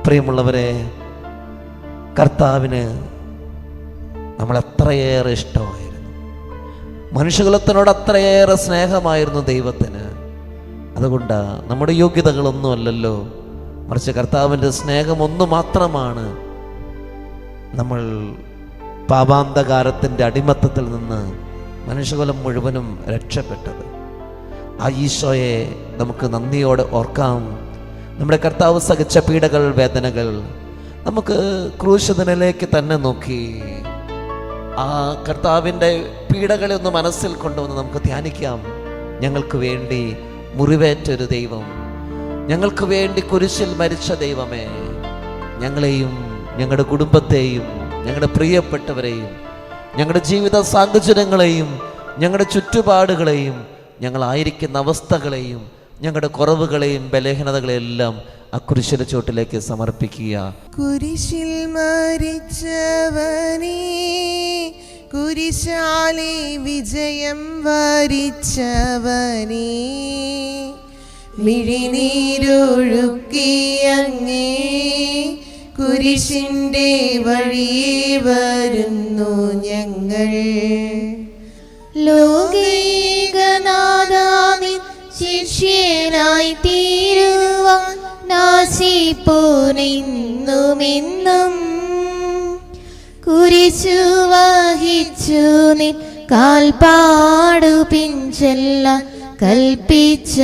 പ്രിയമുള്ളവരെ, കർത്താവിന് നമ്മളെത്രയേറെ ഇഷ്ടമായിരുന്നു. മനുഷ്യകുലത്തിനോട് അത്രയേറെ സ്നേഹമായിരുന്നു ദൈവത്തിന്. അതുകൊണ്ട് നമ്മുടെ യോഗ്യതകളൊന്നുമല്ലല്ലോ, മറിച്ച് കർത്താവിൻ്റെ സ്നേഹം ഒന്ന് മാത്രമാണ് നമ്മൾ പാപാന്തകാരത്തിൻ്റെ അടിമത്തത്തിൽ നിന്ന് മനുഷ്യകുലം മുഴുവനും രക്ഷപ്പെട്ടത്. ആ ഈശോയെ നമുക്ക് നന്ദിയോടെ ഓർക്കാം. നമ്മുടെ കർത്താവ് സഹിച്ച പീഡകൾ, വേദനകൾ നമുക്ക് ക്രൂശിതനിലേക്ക് തന്നെ നോക്കി ആ കർത്താവിൻ്റെ പീഡകളെ ഒന്ന് മനസ്സിൽ കൊണ്ടുവന്ന് നമുക്ക് ധ്യാനിക്കാം. ഞങ്ങൾക്ക് വേണ്ടി മുറിവേറ്റൊരു ദൈവം, ഞങ്ങൾക്ക് വേണ്ടി കുരിശിൽ മരിച്ച ദൈവമേ, ഞങ്ങളെയും ഞങ്ങളുടെ കുടുംബത്തെയും ഞങ്ങളുടെ പ്രിയപ്പെട്ടവരെയും ഞങ്ങളുടെ ജീവിത സാഹചര്യങ്ങളെയും ഞങ്ങളുടെ ചുറ്റുപാടുകളെയും ഞങ്ങളായിരിക്കുന്ന അവസ്ഥകളെയും ഞങ്ങളുടെ കുറവുകളെയും ബലഹീനതകളെയെല്ലാം ആ കുരിശിന്റെ ചോട്ടിലേക്ക് സമർപ്പിക്കുക. കുരിശിൽ മരിച്ചവനേ, കുരിശാലെ വിജയം വരിച്ചവനേ, മിഴിനീരൊഴുക്കിയങ്ങേ കുരിശിൻ്റെ വഴിയേ വരുന്നു ഞങ്ങൾ. ലോകൈകനാഥാനിൻ ശിഷ്യനായി തീരുവാൻ നാശിപ്പോനെന്നുമെന്നും കുരിശു വഹിച്ചു നിൻ കാൽപ്പാടു പിൻചെല്ലാൻ കൽപ്പിച്ച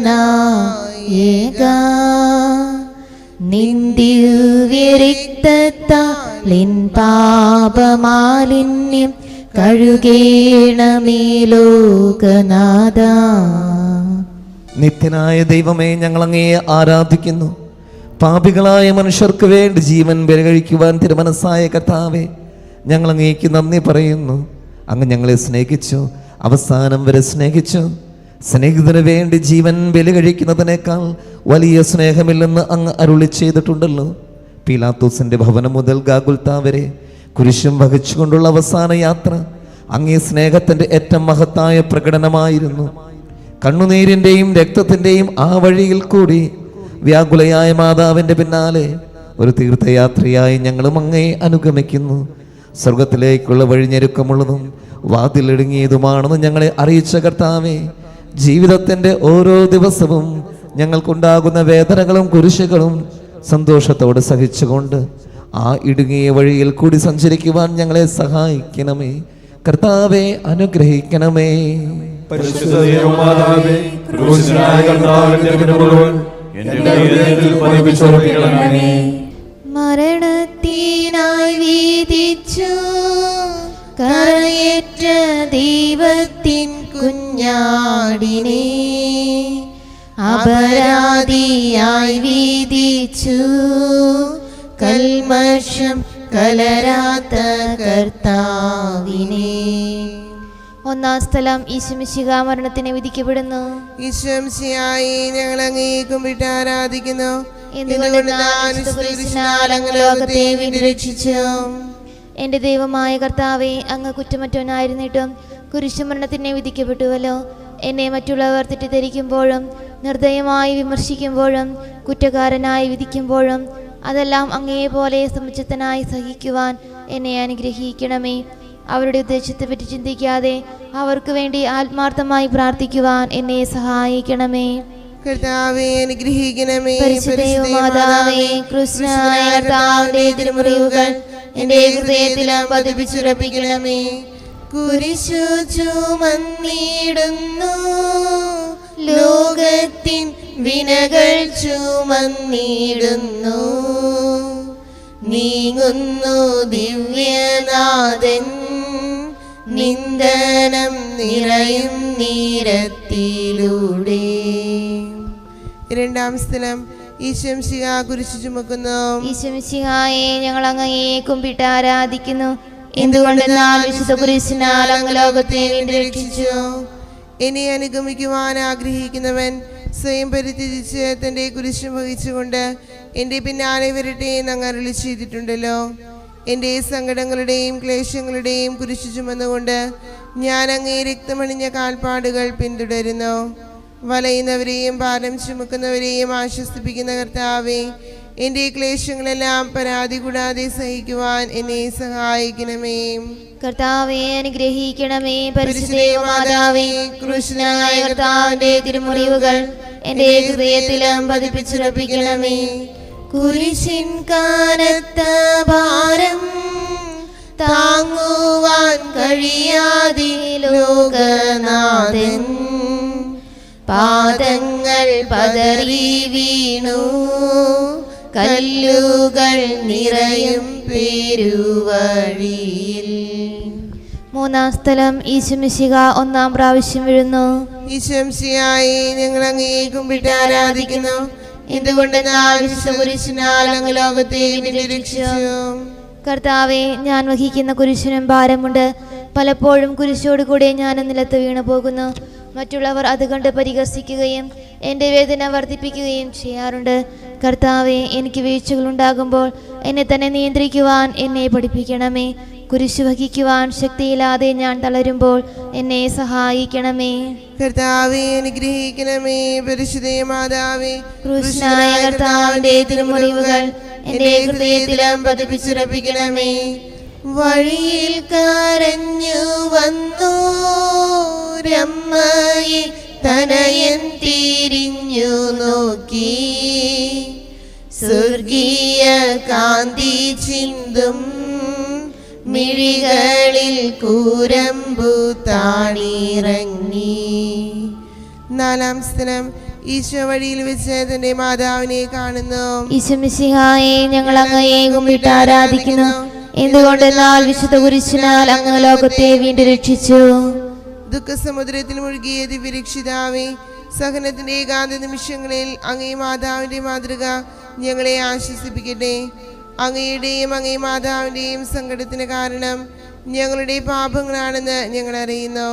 നായക, നിൻ ദിവ്യരക്തത്താലിൻ പാപമാലിന്യം കഴുകേണമേ ലോകനാഥ. നിത്യനായ ദൈവമേ, ഞങ്ങൾ അങ്ങയെ ആരാധിക്കുന്നു. പാപികളായ മനുഷ്യർക്ക് വേണ്ടി ജീവൻ ബലികഴിക്കുവാൻ തിരുമനസ്സായ കർത്താവേ, ഞങ്ങൾ അങ്ങേക്ക് നന്ദി പറയുന്നു. അങ്ങ് ഞങ്ങളെ സ്നേഹിച്ചു, അവസാനം വരെ സ്നേഹിച്ചു. സ്നേഹിതന് വേണ്ടി ജീവൻ ബലികഴിക്കുന്നതിനേക്കാൾ വലിയ സ്നേഹമില്ലെന്ന് അങ്ങ് അരുളി ചെയ്തിട്ടുണ്ടല്ലോ. പീലാത്തോസിന്റെ ഭവനം മുതൽ ഗാഗുൽത്താ വരെ കുരിശും വഹിച്ചുകൊണ്ടുള്ള അവസാന യാത്ര അങ്ങേ സ്നേഹത്തിന്റെ ഏറ്റവും മഹത്തായ പ്രകടനമായിരുന്നു. കണ്ണുനീരിന്റെയും രക്തത്തിന്റെയും ആ വഴിയിൽ കൂടി വ്യാകുലയായ മാതാവിന്റെ പിന്നാലെ ഒരു തീർത്ഥയാത്രയായി ഞങ്ങളും അങ്ങയെ അനുഗമിക്കുന്നു. സ്വർഗത്തിലേക്കുള്ള വഴിഞ്ഞെരുക്കമുള്ളതും വാതിലിടുങ്ങിയതുമാണെന്ന് ഞങ്ങളെ അറിയിച്ച കർത്താവേ, ജീവിതത്തിന്റെ ഓരോ ദിവസവും ഞങ്ങൾക്കുണ്ടാകുന്ന വേദനകളും കുരിശുകളും സന്തോഷത്തോടെ സഹിച്ചുകൊണ്ട് ആ ഇടുങ്ങിയ വഴിയിൽ കൂടി സഞ്ചരിക്കുവാൻ ഞങ്ങളെ സഹായിക്കണമേ. കർത്താവെ, അനുഗ്രഹിക്കണമേ. മരണത്തിനായി വീതിച്ചു കരയേറ്റ ദൈവത്തിൻ കുഞ്ഞാടിനെ അപരാധിയായി വീതിച്ചു കൽമഷം കലരാത്ത കർത്താവിനെ. ഒന്നാം സ്ഥലം, ഈശോമിശിഹാ മരണത്തിന് വിധിക്കപ്പെടുന്നു. ഈശോമിശിഹായെ ഞങ്ങൾ അങ്ങയെ കുമ്പിട്ട് ആരാധിക്കുന്നു. ലോകത്തെ രക്ഷിച്ചു. എൻ്റെ ദൈവമായ കർത്താവേ, അങ്ങ് കുറ്റമറ്റവനായിരുന്നിട്ടും കുരിശുമരണത്തിന് വിധിക്കപ്പെട്ടുവല്ലോ. എന്നെ മറ്റുള്ളവർ തെറ്റിദ്ധരിക്കുമ്പോഴും നിർദ്ദയമായി വിമർശിക്കുമ്പോഴും കുറ്റക്കാരനായി വിധിക്കുമ്പോഴും അതെല്ലാം അങ്ങയെപ്പോലെ സമുചിതനായി സഹിക്കുവാൻ എന്നെ അനുഗ്രഹിക്കണമേ. അവരുടെ ഉദ്ദേശത്തെപ്പറ്റി ചിന്തിക്കാതെ അവർക്ക് വേണ്ടി ആത്മാർത്ഥമായി പ്രാർത്ഥിക്കുവാൻ എന്നെ സഹായിക്കണമേ. കർത്താവേ, അനുഗ്രഹിക്കണമേ. പരിശുദ്ധമാതാവേ, കൃഷ്ണനായ കർത്താവിന്റെ തിരുമുറിവുകൾ എൻ്റെ ഹൃദയത്തിലും പതിപ്പിച്ചുറപ്പിക്കണമേ. കുരിശു ചുമന്നിടുന്നു, ലോകത്തിൻ വിനകൾ ചുമന്നിടുന്നു, നീങ്ങുന്നു ദിവ്യനാഥൻ നിന്ദനം നിറയും നീരത്തിലൂടെ. രണ്ടാം സ്ഥലം, ഈശോമിശിഹാ കുരിശു ചുമക്കുന്നു. ഈശോമിശിഹായെ ഞങ്ങൾ അങ്ങയെ കുമ്പിട്ട് ആരാധിക്കുന്നു. എന്തുകൊണ്ടെന്നാൽ വിശുദ്ധ കുരിശിനാൽ അങ്ങ് ലോകത്തെ രക്ഷിച്ചു. എന്നെ അനുഗമിക്കുവാൻ ആഗ്രഹിക്കുന്നവൻ സ്വയം പരിത്യജിച്ച് തൻ്റെ കുരിശ് വഹിച്ചുകൊണ്ട് എൻ്റെ പിന്നാലെ വരട്ടെ എന്ന് അങ്ങ് അരുളി ചെയ്തിട്ടുണ്ടല്ലോ. എൻ്റെ സങ്കടങ്ങളുടെയും ക്ലേശങ്ങളുടെയും കുരിശു ചുമന്നുകൊണ്ട് ഞാൻ അങ്ങേ രക്തമണിഞ്ഞ കാൽപ്പാടുകൾ പിന്തുടരുന്നു. വലയുന്നവരെയും ഭാരം ചുമക്കുന്നവരെയും ആശ്വസിപ്പിക്കുന്ന കർത്താവേ, എൻ്റെ ക്ലേശങ്ങളെല്ലാം പരാതി കൂടാതെ സഹിക്കുവാൻ എന്നെ സഹായിക്കണമേ. കർത്താവെ അനുഗ്രഹിക്കണമേ. പരിശുദ്ധ മാതാവേ, ക്രൂശനായ കർത്താവിന്റെ തിരുമുറിവുകൾ എന്റെ ഹൃദയത്തിലും പതിപ്പിച്ചുറപ്പിക്കണമേ. കുരിശിൻ കാനത്ത ഭാരം താങ്ങുവാൻ കഴിയാതെ ലോകനാഥൻ പാദങ്ങൾ പതറി വീണു, കല്ലുകൾ നിറയും പെരുവഴിയിൽ. മൂന്നാം സ്ഥലം ഈശോമിശിഹ ഒന്നാം പ്രാവശ്യം വീഴുന്നു. ഈശോമിശിഹായെ ഞങ്ങൾ അങ്ങയെ കുമ്പിട്ട് ആരാധിക്കുന്നു. എന്തുകൊണ്ടെന്നാൽ വിശുദ്ധ കുരിശിനാൽ അങ്ങ് ലോകത്തെ രക്ഷിച്ചു. കർത്താവെ, ഞാൻ വഹിക്കുന്ന കുരിശിനും ഭാരമുണ്ട്. പലപ്പോഴും കുരിശോട് കൂടെ ഞാൻ നിലത്ത് വീണു പോകുന്നു. മറ്റുള്ളവർ അത് കണ്ട് പരിഹസിക്കുകയും എൻ്റെ വേദന വർദ്ധിപ്പിക്കുകയും ചെയ്യാറുണ്ട്. കർത്താവെ, എനിക്ക് വീഴ്ചകളുണ്ടാകുമ്പോൾ എന്നെ തന്നെ നിയന്ത്രിക്കുവാൻ എന്നെ പഠിപ്പിക്കണമേ. കുരിശ് വഹിക്കുവാൻ ശക്തിയില്ലാതെ ഞാൻ തളരുമ്പോൾ എന്നെ സഹായിക്കണമേ. കർത്താവെ അനുഗ്രഹിക്കണമേ. പരിശുദ്ധ മാതാവേ, ക്രൂശനായ കർത്താവിന്റെ തിരുമുറിവുകൾ എന്റെ ഹൃദയത്തിലും പതിപ്പിച്ചുറപ്പിക്കണമേ. വഴിയിൽ കരഞ്ഞു വന്നു രമ്മയെ തനയൻ തിരിഞ്ഞു നോക്കി, സ്വർഗീയ കാന്തി ചിന്തും മിഴികളിൽ കൂരമ്പു താണിറങ്ങി. നാലാം സ്ഥലം ഈശോ വഴിയിൽ വെച്ച് തന്റെ മാതാവിനെ കാണുന്നു. ഈശോമിശിഹായെ ഞങ്ങൾ അങ്ങയെ കുമ്പിട്ട് ആരാധിക്കുന്നു. എന്തുകൊണ്ടെന്നാൽ വിശുദ്ധ കുരിശിനാൽ അങ്ങ് ലോകത്തെ വീണ്ടും രക്ഷിച്ചു. ദുഃഖസമുദ്രത്തിൽ മുഴുകിയ ദിവ്യരക്ഷിതാവേ, സഹനത്തിന്റെ ഏകാന്ത നിമിഷങ്ങളിൽ അങ്ങേ മാതാവിന്റെ മാതൃക ഞങ്ങളെ ആശ്വസിപ്പിക്കട്ടെ. അങ്ങയുടെയും അങ്ങേ മാതാവിന്റെയും സങ്കടത്തിന് കാരണം ഞങ്ങളുടെ പാപങ്ങളാണെന്ന് ഞങ്ങൾ അറിയുന്നു.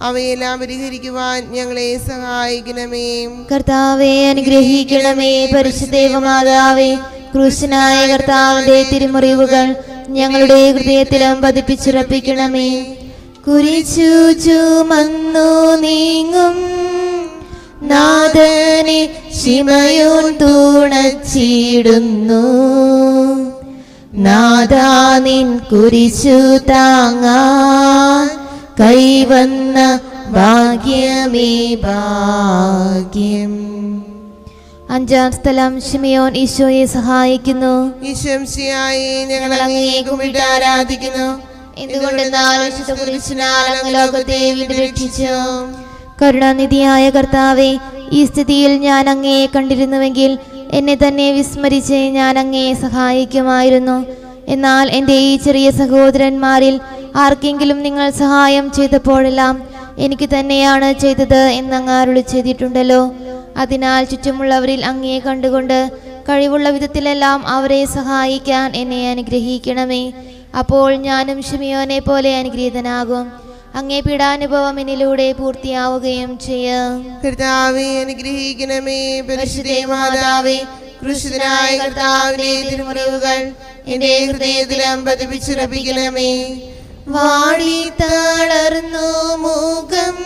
അവയെല്ലാം പരിഹരിക്കുവാൻ ഞങ്ങളെ സഹായിക്കണമേ. കർത്താവെ അനുഗ്രഹിക്കണമേ. പരിശുദ്ധ മാതാവേ, ക്രൂശനായ കർത്താവിന്റെ തിരുമുറിവുകൾ ഞങ്ങളുടെ ഹൃദയത്തിലും പതിപ്പിച്ചുറപ്പിക്കണമേ. കുരിശു ചുമന്നു നീങ്ങും നാഥനെ ശിമയോൻ തുണച്ചിടുന്നു. നാഥാ നിൻ കുരിശു താങ്ങാൻ കൈവന്ന ഭാഗ്യമേ ഭാഗ്യം. അഞ്ചാം സ്ഥലം ശിമയോൻ ഈശോയെ സഹായിക്കുന്നു. ഈശോമിശിഹായെ ഞങ്ങൾ അങ്ങയെ കുമ്പിട്ട് ആരാധിക്കുന്നു. എന്തുകൊണ്ടെന്നാൽ വിശുദ്ധ കുരിശിനാൽ അങ്ങ് ലോകത്തെ വീണ്ടും രക്ഷിച്ചു. കരുണാനിധിയായ കർത്താവെ, ഈ സ്ഥിതിയിൽ ഞാൻ അങ്ങയെ കണ്ടിരുന്നുവെങ്കിൽ എന്നെ തന്നെ വിസ്മരിച്ച് ഞാൻ അങ്ങയെ സഹായിക്കുമായിരുന്നു. എന്നാൽ എൻ്റെ ഈ ചെറിയ സഹോദരന്മാരിൽ ആർക്കെങ്കിലും നിങ്ങൾ സഹായം ചെയ്തപ്പോഴെല്ലാം എനിക്ക് തന്നെയാണ് ചെയ്തത് എന്നങ്ങ് അരുളി ചെയ്തിട്ടുണ്ടല്ലോ. അതിനാൽ ചുറ്റുമുള്ളവരിൽ അങ്ങയെ കണ്ടുകൊണ്ട് കഴിവുള്ള വിധത്തിലെല്ലാം അവരെ സഹായിക്കാൻ എന്നെ അനുഗ്രഹിക്കണമേ. അപ്പോൾ ഞാനും ശിമയോനെ പോലെ അനുഗ്രഹീതനാകും. അങ്ങേ പീഡാനുഭവം എന്നിലൂടെ പൂർത്തിയാവുകയും ചെയ്യും. കർത്താവെ അനുഗ്രഹിക്കണമേ. പരിശുദ്ധ മാതാവേ, ക്രൂശിതനായ കർത്താവിന്റെ തിരുമുറിവുകൾ എന്റെ ഹൃദയത്തിലും പതിപ്പിച്ചുറപ്പിക്കണമേ. വാടി തളർന്നു മുഖം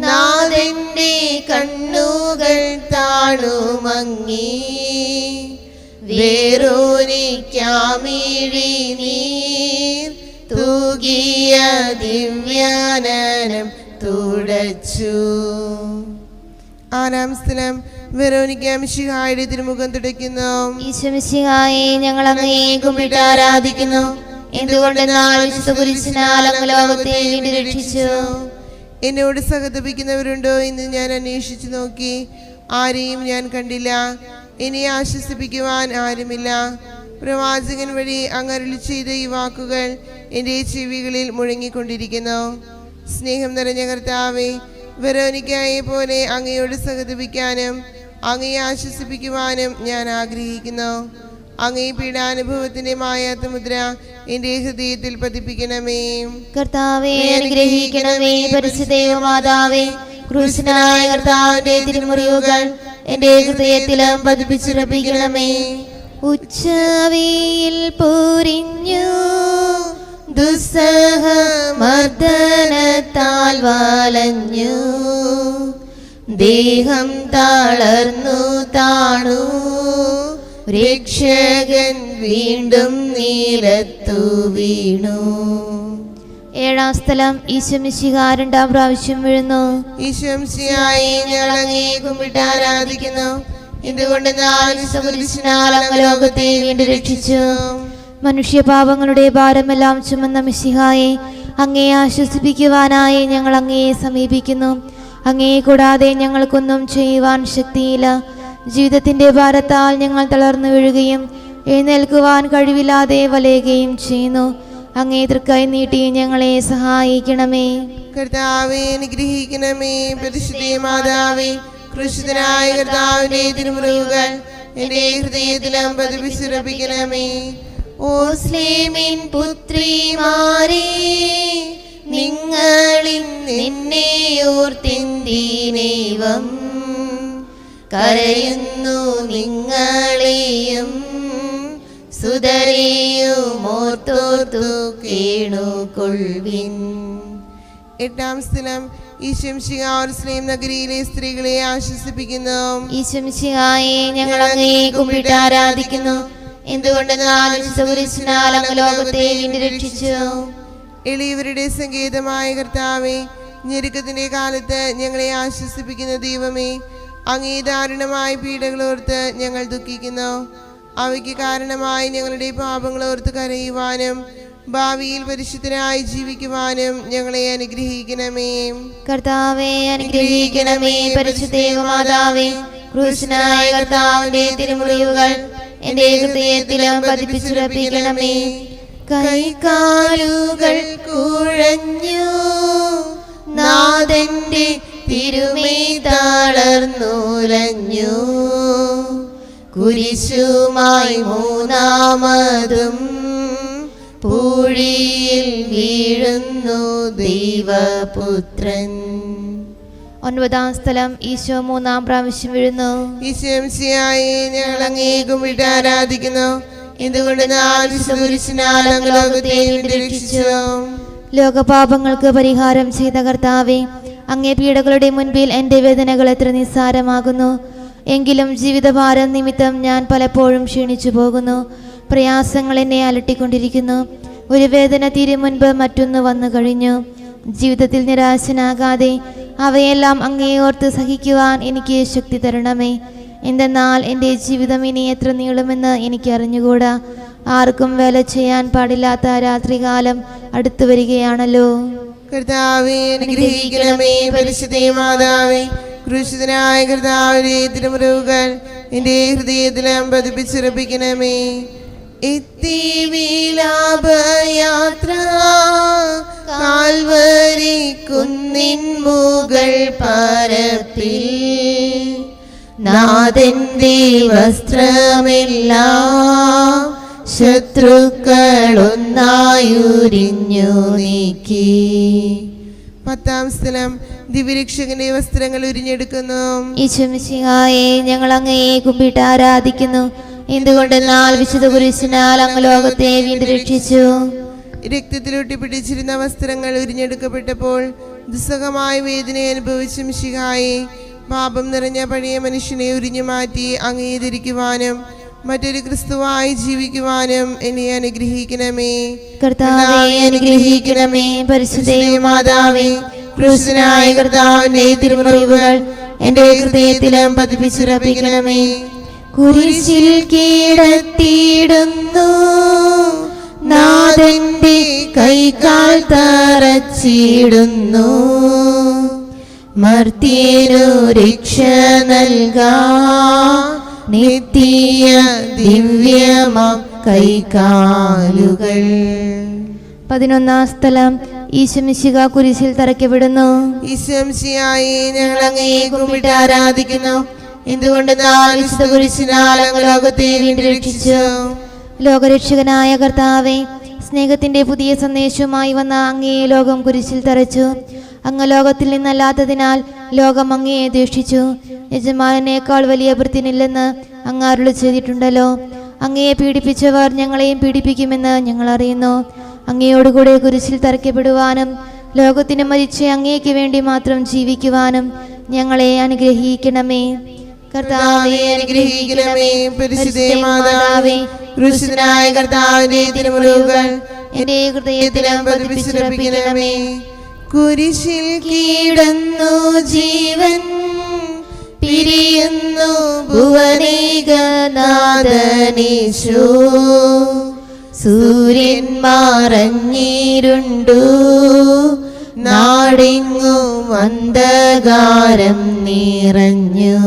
നാഥന്റെ കണ്ണുകൾ താണുമങ്ങി, വേറോനിക്കാമിഴി നീർ തൂകിയ ദിവ്യാനനം തുടച്ചു. ആറാം സ്ഥലം വെറോനിക്ക മിശിഹായുടെ തിരുമുഖം തുടയ്ക്കുന്നു. ഈശോമിശിഹായെ ഞങ്ങൾ അങ്ങയെ കുമ്പിട്ട് ആരാധിക്കുന്നു. എന്തുകൊണ്ടെന്നാൽ വിശുദ്ധ കുരിശിനാൽ അങ്ങ് ലോകത്തെ വീണ്ടും രക്ഷിച്ചു. എന്നോട് സഹതപിക്കുന്നവരുണ്ടോ എന്ന് ഞാൻ അന്വേഷിച്ചു നോക്കി, ആരെയും ഞാൻ കണ്ടില്ല. എന്നെ ആശ്വസിപ്പിക്കുവാൻ ആരുമില്ല. പ്രവാചകൻ വഴി അങ്ങ് അരുളി ചെയ്ത ഈ വാക്കുകൾ എൻ്റെ ചെവികളിൽ മുഴങ്ങിക്കൊണ്ടിരിക്കുന്നു. സ്നേഹം നിറഞ്ഞ കർത്താവേ, വെറോനിക്കയെ പോലെ അങ്ങയോട് സഹതപിക്കാനും അങ്ങയെ ആശ്വസിപ്പിക്കുവാനും ഞാൻ ആഗ്രഹിക്കുന്നു. അങ്ങേ പീഡാനുഭവത്തിന്റെ മായാത്ത മുദ്ര എൻ്റെ ഹൃദയത്തിൽ പതിപ്പിക്കണമേ. കർത്താവെ അനുഗ്രഹിക്കണമേ. പരിശുദ്ധ മാതാവേ, ക്രൂശനായ കർത്താവിന്റെ തിരുമുറിവുകൾ എൻ്റെ ഹൃദയത്തിലും പതിപ്പിച്ചുറപ്പിക്കണമേ. ഉച്ചവെയിൽ പൊരിഞ്ഞു ദുസ്സഹ മർദ്ദനത്താൽ വലഞ്ഞു, ദേഹം തളർന്നു താണു രക്ഷകൻ വീണ്ടും നിലത്തു വീണു. ഏഴാം സ്ഥലം ഈശോ മിശിഹ രണ്ടാം പ്രാവശ്യം വീഴുന്നു. ഈശോ മിശിഹായെ ഞങ്ങൾ അങ്ങയെ കുമ്പിട്ട് ആരാധിക്കുന്നു. എന്തുകൊണ്ടെന്നാൽ കുരിശിനാൽ അങ്ങ് ലോകത്തെ വീണ്ടും രക്ഷിച്ചു. മനുഷ്യപാപങ്ങളുടെ ഭാരമെല്ലാം ചുമന്ന മിശിഹായെ, അങ്ങയെ ആശ്വസിപ്പിക്കുവാനായി ഞങ്ങൾ അങ്ങയെ സമീപിക്കുന്നു. അങ്ങയെ കൂടാതെ ഞങ്ങൾക്കൊന്നും ചെയ്യുവാൻ ശക്തിയില്ല. ജീവിതത്തിന്റെ ഭാരത്താൽ ഞങ്ങൾ തളർന്നു വീഴുകയും എഴുന്നേൽക്കുവാൻ കഴിവില്ലാതെ വലയുകയും ചെയ്യുന്നു. അങ്ങേ തൃക്കൈ നീട്ടി ഞങ്ങളെ സഹായിക്കണമേ. കർത്താവേ, അനുഗ്രഹിക്കണമേ. പരിശുദ്ധ മാതാവേ, ക്രൂശിതനായ കർത്താവിന്റെ തിരുമുറിവുകൾ എന്റെ ഹൃദയത്തിലും പതിപ്പിച്ചുറപ്പിക്കണമേ. ഓ സ്ലേമിൻ പുത്രിമാരേ, നിങ്ങളിൽ നിന്നെ ഓർത്തിന്ദീനേവം കരയുന്നു. നിങ്ങളെയും സുതരെയും ഓർത്തോർത്തു കേണുകൊള്ളുവിൻ. എട്ടാം സ്ഥലം ഈശോ മിശിഹ യെരൂശലേം നഗരിയിലെ സ്ത്രീകളെ ആശ്വസിപ്പിക്കുന്നു. ഈശോ മിശിഹായെ ഞങ്ങൾ അങ്ങയെ കുമ്പിട്ട് ആരാധിക്കുന്നു. എന്തുകൊണ്ടെന്നാൽ കുരിശിനാൽ അങ്ങ് ലോകത്തെ വീണ്ടും രക്ഷിച്ചു. എളിയവരുടെ സങ്കേതമായ കർത്താവേ, ഞെരുക്കത്തിന്റെ കാലത്ത് ഞങ്ങളെ ആശ്വസിപ്പിക്കുന്ന ദൈവമേ, അങ്ങേ ദാരുണമായ പീഡകളോർത്ത് ഞങ്ങൾ ദുഃഖിക്കുന്നു. അവയ്ക്ക് കാരണമായി ഞങ്ങളുടെ പാപങ്ങളോർത്ത് കരയുവാനും ഭാവിയിൽ പരിശുദ്ധരായി ജീവിക്കുവാനും ഞങ്ങളെ അനുഗ്രഹിക്കണമേ. കർത്താവേ, അനുഗ്രഹിക്കണമേ. പരിശുദ്ധ മാതാവേ, ക്രൂശനായ കർത്താവിന്റെ തിരുമുറിവുകൾ എന്റെ ഹൃദയത്തിലും പതിപ്പിച്ചുറപ്പിക്കണമേ. കൈകാലുകൾ കുഴഞ്ഞു, നാഥന്റെ തിരുമൈ തളർന്നുലഞ്ഞു. കുരിശുമായി മൂന്നാമതും പൂഴിയിൽ വീഴുന്നു ദൈവപുത്രൻ. ഒൻപതാം സ്ഥലം ഈശോ മൂന്നാം പ്രാവശ്യം വീഴുന്നു. ഈശോ മിശിഹായെ ഞങ്ങൾ അങ്ങയെ കുമ്പിട്ട് ആരാധിക്കുന്നു. എന്തുകൊണ്ടെന്നാൽ കുരിശിനാൽ അങ്ങ് ലോകത്തെ വീണ്ടും രക്ഷിച്ചു. ലോകപാപങ്ങൾക്ക് പരിഹാരം ചെയ്ത കർത്താവേ, അങ്ങേ പീഡകളുടെ മുൻപിൽ എൻ്റെ വേദനകൾ എത്ര നിസ്സാരമാകുന്നു. എങ്കിലും ജീവിതഭാരം നിമിത്തം ഞാൻ പലപ്പോഴും ക്ഷീണിച്ചു പോകുന്നു. പ്രയാസങ്ങൾ എന്നെ അലട്ടിക്കൊണ്ടിരിക്കുന്നു. ഒരു വേദന തീരും മുൻപ് മറ്റൊന്ന് വന്നു കഴിഞ്ഞു. ജീവിതത്തിൽ നിരാശനാകാതെ അവയെല്ലാം അങ്ങേയോർത്ത് സഹിക്കുവാൻ എനിക്ക് ശക്തി തരണമേ. എന്തെന്നാൽ എൻ്റെ ജീവിതം ഇനി എത്ര നീളുമെന്ന് എനിക്ക് അറിഞ്ഞുകൂടാ. ആർക്കും വേല ചെയ്യാൻ പാടില്ലാത്ത രാത്രികാലം അടുത്തു വരികയാണല്ലോ. കർത്താവേ, അനുഗ്രഹിക്കണമേ. പരിശുദ്ധ മാതാവേ, ക്രൂശിതനായ കർത്താവിന്റെ തിരുമുറിവുകൾ എന്റെ ഹൃദയത്തിലും പതിപ്പിച്ചുറപ്പിക്കണമേ. എത്തി വിലാപയാത്ര കാൽവരി കുന്നിൻ മുകൾ പരപ്പിൽ, നാഥന്റെ വസ്ത്രമെല്ലാം ശത്രുക്കളൊന്നായുരിഞ്ഞു നീക്കി. പത്താം സ്ഥലം ദിവ്യരക്ഷകന്റെ വസ്ത്രങ്ങൾ ഉരിഞ്ഞെടുക്കുന്നു. ഈശോ മിശിഹായെ ഞങ്ങൾ അങ്ങയെ കുമ്പിട്ട് ആരാധിക്കുന്നു. എന്തുകൊണ്ടെന്നാൽ വിശുദ്ധ കുരിശിനാൽ അങ്ങ് ലോകത്തെ വീണ്ടും രക്ഷിച്ചു. രക്തത്തിലൊട്ടി പിടിച്ചിരുന്ന വസ്ത്രങ്ങൾ ഉരിഞ്ഞെടുക്കപ്പെട്ടപ്പോൾ ദുസ്സഹമായ വേദന അനുഭവിച്ച മിശിഹായെ, പാപം നിറഞ്ഞ പഴയ മനുഷ്യനെ ഉരിഞ്ഞു മാറ്റി അങ്ങയെ ധരിക്കുവാനും മറ്റൊരു ക്രിസ്തുവായി ജീവിക്കുവാനും എന്നെ അനുഗ്രഹിക്കണമേ. കർത്താവേ, അനുഗ്രഹിക്കണമേ. പരിശുദ്ധ മാതാവേ, ക്രൂശനായ കർത്താവിന്റെ തിരുമുറിവുകൾ എന്റെ ഹൃദയത്തിലും പതിപ്പിച്ചുറപ്പിക്കണമേ. കുരിശിൽ കീഴത്തിയിടുന്നു, നാഥന്റെ കൈകാൽ തറച്ചിടുന്നു. മർത്യനു രക്ഷ നൽകാൻ നിത്യ ദിവ്യമാം കൈകാലുകൾ. 11 സ്ഥലം ഈശോ മിശിഹ കുരിശിൽ തറയ്ക്കപ്പെടുന്നു. ഈശോ മിശിഹായെ ഞങ്ങൾ അങ്ങയെ കുമ്പിട്ട് ആരാധിക്കുന്നു. എന്തുകൊണ്ടെന്നാൽ വിശുദ്ധ കുരിശിനാൽ അങ്ങ് ലോകത്തെ വീണ്ടും രക്ഷിച്ചു. ലോകരക്ഷകനായ കർത്താവേ, സ്നേഹത്തിന്റെ പുതിയ സന്ദേശവുമായി വന്ന അങ്ങയെ ലോകം കുരിശിൽ തറച്ചു. അങ്ങ് ലോകത്തിൽ നിന്നല്ലാത്തതിനാൽ ലോകം അങ്ങയെ ദ്വേഷിച്ചു. യജമാനേക്കാൾ വലിയ ഭൃത്യനില്ലെന്ന് അങ്ങ് അരുളി ചെയ്തിട്ടുണ്ടല്ലോ. അങ്ങയെ പീഡിപ്പിച്ചവർ ഞങ്ങളെയും പീഡിപ്പിക്കുമെന്ന് ഞങ്ങൾ അറിയുന്നു. അങ്ങയോടുകൂടെ കുരിശിൽ തറയ്ക്കപ്പെടുവാനും ലോകത്തിന് മരിച്ച് അങ്ങേക്ക് വേണ്ടി മാത്രം ജീവിക്കുവാനും ഞങ്ങളെ അനുഗ്രഹിക്കണമേ. കർത്താവേ അനുഗ്രഹിക്കണമേ. പരിശുദ്ധ മാതാവേ, ക്രൂശിതനായ കർത്താവിന്റെ തിരുമുറിവുകൾ എന്റെ ഹൃദയത്തിലും പതിപ്പിച്ചുറപ്പിക്കണമേ. കുരിശിൽ കീടന്നു ജീവൻ പിരിയുന്നു ഭുവനേകനാഥനീശോ. സൂര്യൻ മറഞ്ഞിരുണ്ടു, നാടെങ്ങും അന്ധകാരം നിറഞ്ഞു.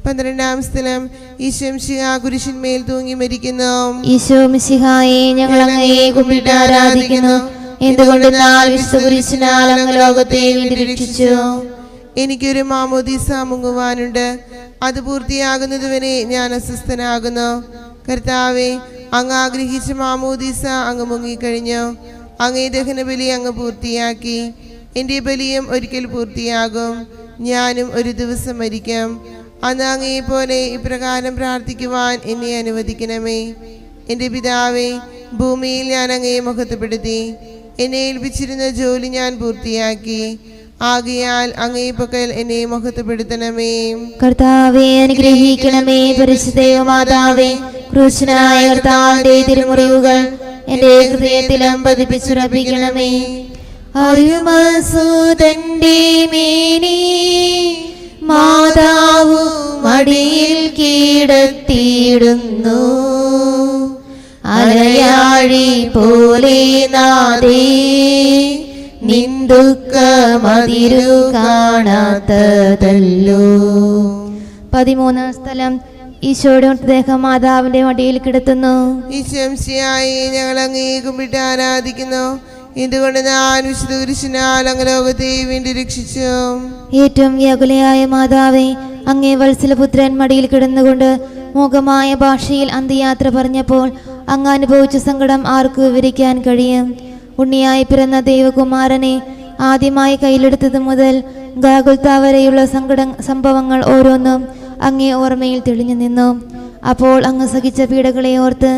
12-ാം സ്ഥലം ഈശോ മിശിഹാ കുരിശിന്മേൽ തൂങ്ങി മരിക്കുന്നു. ഈശോ മിശിഹായെ ഞങ്ങൾ അങ്ങയെ കുമ്പിട്ട് ആരാധിക്കുന്നു. എന്തുകൊണ്ടെന്നാൽ വിശുദ്ധ കുരിശിനാൽ അങ്ങ് ലോകത്തെ വീണ്ടും രക്ഷിച്ചു. എനിക്കൊരു മാമോദീസ മുങ്ങുവാനുണ്ട്, അത് പൂർത്തിയാകുന്നതുവരെ ഞാൻ അസ്വസ്ഥനാകുന്നു. കർത്താവെ, അങ്ങ് ആഗ്രഹിച്ച മാമോദീസ അങ്ങ് മുങ്ങിക്കഴിഞ്ഞു. അങ്ങേ ദഹനബലി അങ്ങ് പൂർത്തിയാക്കി. എൻ്റെ ബലിയും ഒരിക്കൽ പൂർത്തിയാകും. ഞാനും ഒരു ദിവസം മരിക്കും. അന്ന് അങ്ങയെ പോലെ ഇപ്രകാരം പ്രാർത്ഥിക്കുവാൻ എന്നെ അനുവദിക്കണമേ. എൻ്റെ പിതാവേ, ഭൂമിയിൽ ഞാൻ അങ്ങയെ മഹത്വപ്പെടുത്തി. എന്നെ ഏൽപ്പിച്ചിരുന്ന ജോലി ഞാൻ പൂർത്തിയാക്കി. ആകയാൽ അങ്ങേ പക്കൽ എന്നെ മഹത്വപ്പെടുത്തണമേ. കർത്താവേ അനുഗ്രഹിക്കണമേ. പരിശുദ്ധ മാതാവേ, ക്രൂശനായ കർത്താവിന്റെ തിരുമുറിവുകൾ എന്റെ ഹൃദയത്തിലും പതിപ്പിച്ചുറപ്പിക്കണമേ. അരുമസുതന്റെ മേനി മാതാവു മടിയിൽ കീടത്തിയിടുന്നു. അലയാഴി പോലെ നാദേ നിന്ദുഃഖമതിരു കാണാത്തതല്ലോ. 13-ാം സ്ഥലം ഈശോയുടെ മൃതദേഹം മാതാവിന്റെ മടിയിൽ കിടത്തുന്നു. ഈശംസിയായി ഞങ്ങൾ അങ്ങേ കുമ്പിട്ട് ആരാധിക്കുന്നു. എന്തുകൊണ്ട് ഞാൻ വിശുദ്ധ കുരിശിനാൽ അങ്ങ് ലോകത്തെ വീണ്ടും രക്ഷിച്ചു. ഏറ്റവും വ്യാകുലയായ മാതാവേ, അങ്ങേ വത്സലപുത്രൻ മടിയിൽ കിടന്നുകൊണ്ട് മൂകമായ ഭാഷയിൽ അന്ത്യയാത്ര പറഞ്ഞപ്പോൾ അങ്ങ് അനുഭവിച്ച സങ്കടം ആർക്ക് വിവരിക്കാൻ കഴിയും? ഉണ്ണിയായി പിറന്ന ദൈവകുമാരനെ ആദ്യമായി കയ്യിലെടുത്തത് മുതൽ ഗാഗുൽത്ത വരെയുള്ള സംഭവങ്ങൾ ഓരോന്നും അങ്ങേ ഓർമ്മയിൽ തെളിഞ്ഞു നിന്നു. അപ്പോൾ അങ്ങ് സഹിച്ച പീഡകളെ ഓർത്ത്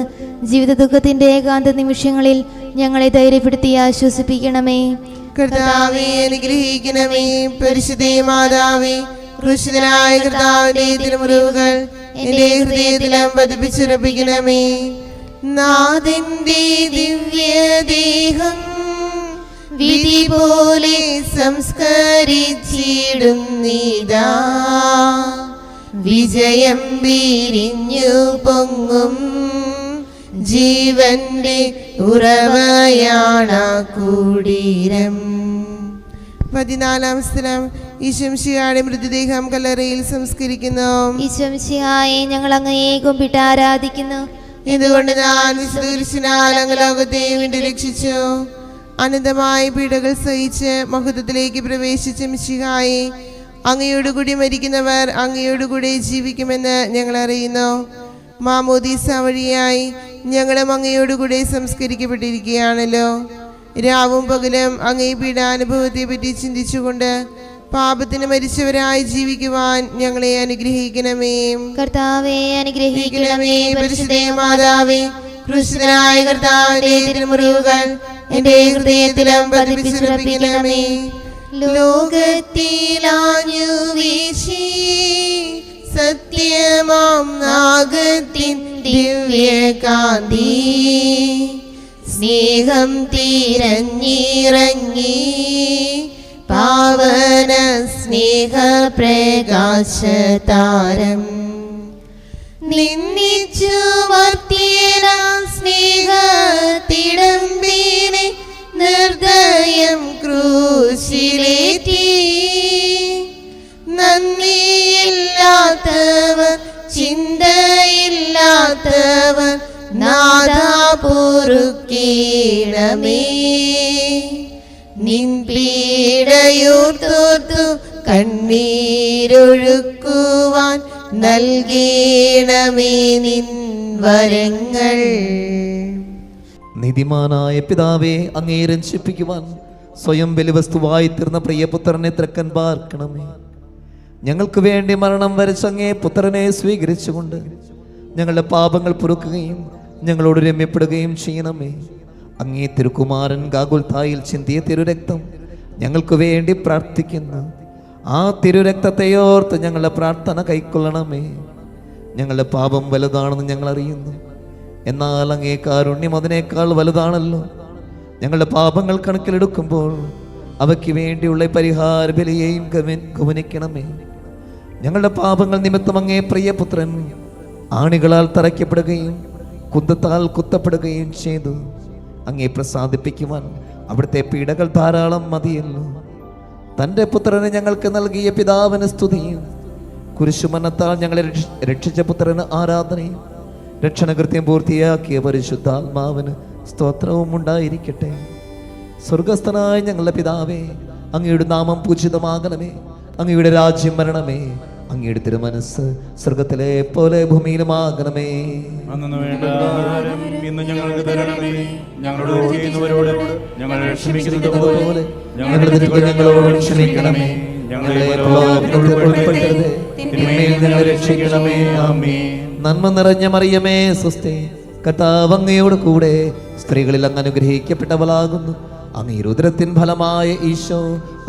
ജീവിത ദുഃഖത്തിന്റെ ഏകാന്ത നിമിഷങ്ങളിൽ ഞങ്ങളെ ധൈര്യപ്പെടുത്തി ആശ്വസിപ്പിക്കണമേ. കർത്താവേ അനുഗ്രഹിക്കണമേ. പരിശുദ്ധ മാതാവേ, ക്രൂശിതനായ കർത്താവിന്റെ തിരുമുറിവുകൾ എന്റെ ഹൃദയത്തിലും പതിപ്പിച്ചുറപ്പിക്കണമേ. നാഥന്റെ ദിവ്യദേഹം വിധി പോലെ സംസ്കരിച്ചിടുന്നിതാ. വിജയം വിരിഞ്ഞു പൊങ്ങും ജീവന്റെ ഉറവയാണ കുടീരം. 14-ാം സ്ഥലം ഈശംശിയുടെ മൃതദേഹം കല്ലറയിൽ സംസ്കരിക്കുന്നു. ഈശംശിയായെ ഞങ്ങൾ അങ്ങയെ കുമ്പിട്ട് ആരാധിക്കുന്നു. ഇതുകൊണ്ട് ഞാൻ വിശുദ്ധ കുരിശിനാൽ അങ്ങ് ലോകത്തെ വീണ്ടും രക്ഷിച്ചു. അനന്തമായ പീഡകൾ സഹിച്ച് മഹത്വത്തിലേക്ക് പ്രവേശിച്ച മിശിഹായെ, അങ്ങയോടുകൂടി മരിക്കുന്നവർ അങ്ങയോടുകൂടി ജീവിക്കുമെന്ന് ഞങ്ങൾ അറിയുന്നു. മാമോദീസ വഴിയായി ഞങ്ങളും അങ്ങയോടുകൂടി സംസ്കരിക്കപ്പെട്ടിരിക്കുകയാണല്ലോ. രാവും പകലും അങ്ങേ പീഡാനുഭവത്തെ പറ്റി ചിന്തിച്ചുകൊണ്ട് പാപത്തിന് മരിച്ചവരായി ജീവിക്കുവാൻ ഞങ്ങളെ അനുഗ്രഹിക്കണമേ. കർത്താവേ അനുഗ്രഹിക്കണമേ. പരിശുദ്ധ മാതാവേ, ക്രൂശിതനായ കർത്താവിന്റെ തിരുമുറിവുകൾ എന്റെ ഹൃദയത്തിലും പതിപ്പിച്ചുറപ്പിക്കണമേ. ലോകത്തിലാഞ്ഞു വീശി സത്യമാം നാഗത്തിൻ ദിവ്യകാന്തി സ്നേഹം തിരഞ്ഞിറങ്ങി പാവന സ്നേഹ പ്രകാശതാരം നിന്നിച്ചു മർത്യന സ്നേഹത്തിടമ്പിനെ നിർദ്ദയം ക്രൂശിലേറ്റി. നന്ദിയില്ലാത്തവർ ചിന്തയില്ലാത്തവർ നാഥാ പൊറുക്കേണമേ. നിൻ പീഡയോർത്തോർത്തു കണ്ണീരൊഴുക്കുവാൻ നൽകേണമേ നിൻ വരങ്ങൾ. നീതിമാനായ പിതാവേ, അങ്ങേ രക്ഷിപ്പിക്കുവാൻ സ്വയം ബലിവസ്തുവായി തീർന്ന പ്രിയപുത്രനെ തൃക്കൻ പാർക്കണമേ. ഞങ്ങൾക്ക് വേണ്ടി മരണം വരച്ച അങ്ങേ പുത്രനെ സ്വീകരിച്ചുകൊണ്ട് ഞങ്ങളുടെ പാപങ്ങൾ പൊറുക്കുകയും ഞങ്ങളോട് രമ്യപ്പെടുകയും ചെയ്യണമേ. അങ്ങേ തിരുക്കുമാരൻ ഗാഗുൽത്തായിൽ ചിന്തിയ തിരുരക്തം ഞങ്ങൾക്ക് വേണ്ടി പ്രാർത്ഥിക്കുന്നു. ആ തിരുരക്തത്തെയോർത്ത് ഞങ്ങളുടെ പ്രാർത്ഥന കൈക്കൊള്ളണമേ. ഞങ്ങളുടെ പാപം വലുതാണെന്ന് ഞങ്ങൾ അറിയുന്നു, എന്നാൽ അങ്ങേ കാരുണ്യം അതിനേക്കാൾ വലുതാണല്ലോ. ഞങ്ങളുടെ പാപങ്ങൾ കണക്കിലെടുക്കുമ്പോൾ അവയ്ക്ക് വേണ്ടിയുള്ള പരിഹാര ബലിയെയും ഗമനിക്കണമേ. ഞങ്ങളുടെ പാപങ്ങൾ നിമിത്തം അങ്ങേ പ്രിയപുത്രൻ ആണികളാൽ തറയ്ക്കപ്പെടുകയും കുന്തത്താൽ കുത്തപ്പെടുകയും ചെയ്തു. അങ്ങേ പ്രസാദിപ്പിക്കുവാൻ അവിടുത്തെ പീഡകൾ ധാരാളം മതിയല്ലോ. തൻ്റെ പുത്രനെ ഞങ്ങൾക്ക് നൽകിയ പിതാവിന് സ്തുതിയും കുരിശുമരണത്താൽ ഞങ്ങളെ രക്ഷിച്ച പുത്രന് ആരാധനയും രക്ഷണകൃത്യം പൂർത്തിയാക്കിയ പരിശുദ്ധാത്മാവിന് സ്തോത്രവും ഉണ്ടായിരിക്കട്ടെ. സ്വർഗസ്ഥനായ ഞങ്ങളുടെ പിതാവേ, അങ്ങയുടെ നാമം പൂജിതമാകണമേ. അങ്ങയുടെ രാജ്യം വരണമേ. അങ്ങയുടെ തിരുമനസ് സ്വർഗത്തിലെ പോലെ ഭൂമിയിലുമാകണമേ. അന്നു വേണ്ട ആഹാരം ഇന്ന് ഞങ്ങൾക്ക് തരണമേ. ഞങ്ങളോട് ചെയ്യുന്നവരോട് ഞങ്ങൾ ക്ഷമിക്കുന്നത് പോലെ ഞങ്ങളുടെ തെറ്റുകൾ ഞങ്ങളോട് ക്ഷമിക്കണമേ. ഞങ്ങളെ പ്രലോഭനത്തിൽ ഉൾപ്പെടുത്തരുതേ, തിന്മയിൽ നിന്ന് ഞങ്ങളെ രക്ഷിക്കണമേ. ആമേൻ. നന്മ നിറഞ്ഞ മറിയമേ, സ്വസ്തി, കർത്താവ് അങ്ങയോട് കൂടെ സ്ത്രീകളിൽ അങ്ങ് അനുഗ്രഹിക്കപ്പെട്ടവളാകുന്നു. അങ്ങയുടെ ഉദരത്തിൻ ഫലമായ ഈശോ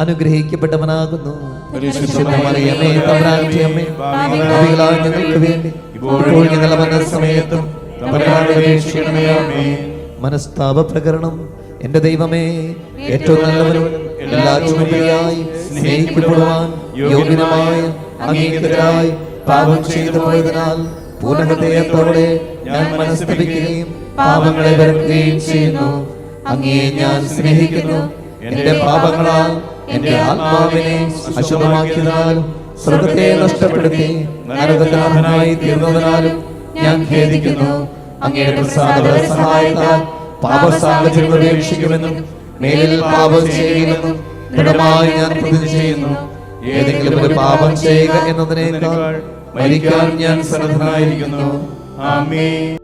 അനുഗ്രഹിക്കപ്പെട്ടവനാകുന്നു. മറിയമേ, തമ്പുരാന്റെ അമ്മേ, പാപികളായ ഞങ്ങൾക്ക് വേണ്ടി ഇപ്പോൾ ഞങ്ങളുടെ മരണസമയത്തും തമ്പുരാനോട് അപേക്ഷിക്കണമേ. ആമേൻ. മനസ്താപ പ്രകരണം. എൻ്റെ ദൈവമേ, ഏറ്റവും നല്ലവനും എല്ലാറ്റിനും ഉപരിയായി സ്നേഹിക്കപ്പെടുവാൻ യോഗ്യനുമായ അങ്ങേക്കെതിരായി പാപം ചെയ്തു പോയതിനാൽ പൂർണ്ണഹൃദയത്തോടെ ഞാൻ മനസ്തപിക്കുകയും പാപങ്ങളെ വെറുക്കുകയും ചെയ്യുന്നു. അങ്ങയെ ഞാൻ സ്നേഹിക്കുന്നു. എന്റെ പാപങ്ങളാൽ എന്റെ ആത്മാവിനെ അശുദ്ധമാക്കിയതിനാലും സ്വർഗത്തെ നഷ്ടപ്പെടുത്തി നരകത്തിനായി തീർന്നതിനാലും ഞാൻ ഖേദിക്കുന്നു. അങ്ങയുടെ പ്രസാദ സഹായത്താൽ പാപസാഹചര്യം ഉപേക്ഷിക്കുമെന്നും മേലിൽ പാപം ചെയ്യുമെന്നും ദൃഢമായി ഞാൻ പ്രതിജ്ഞ ചെയ്യുന്നു. ഏതെങ്കിലും ഒരു പാപം ചെയ്യുക എന്നതിനേക്കാൾ മരിക്കാൻ ഞാൻ സന്നദ്ധനായിരിക്കുന്നു. ആമേൻ.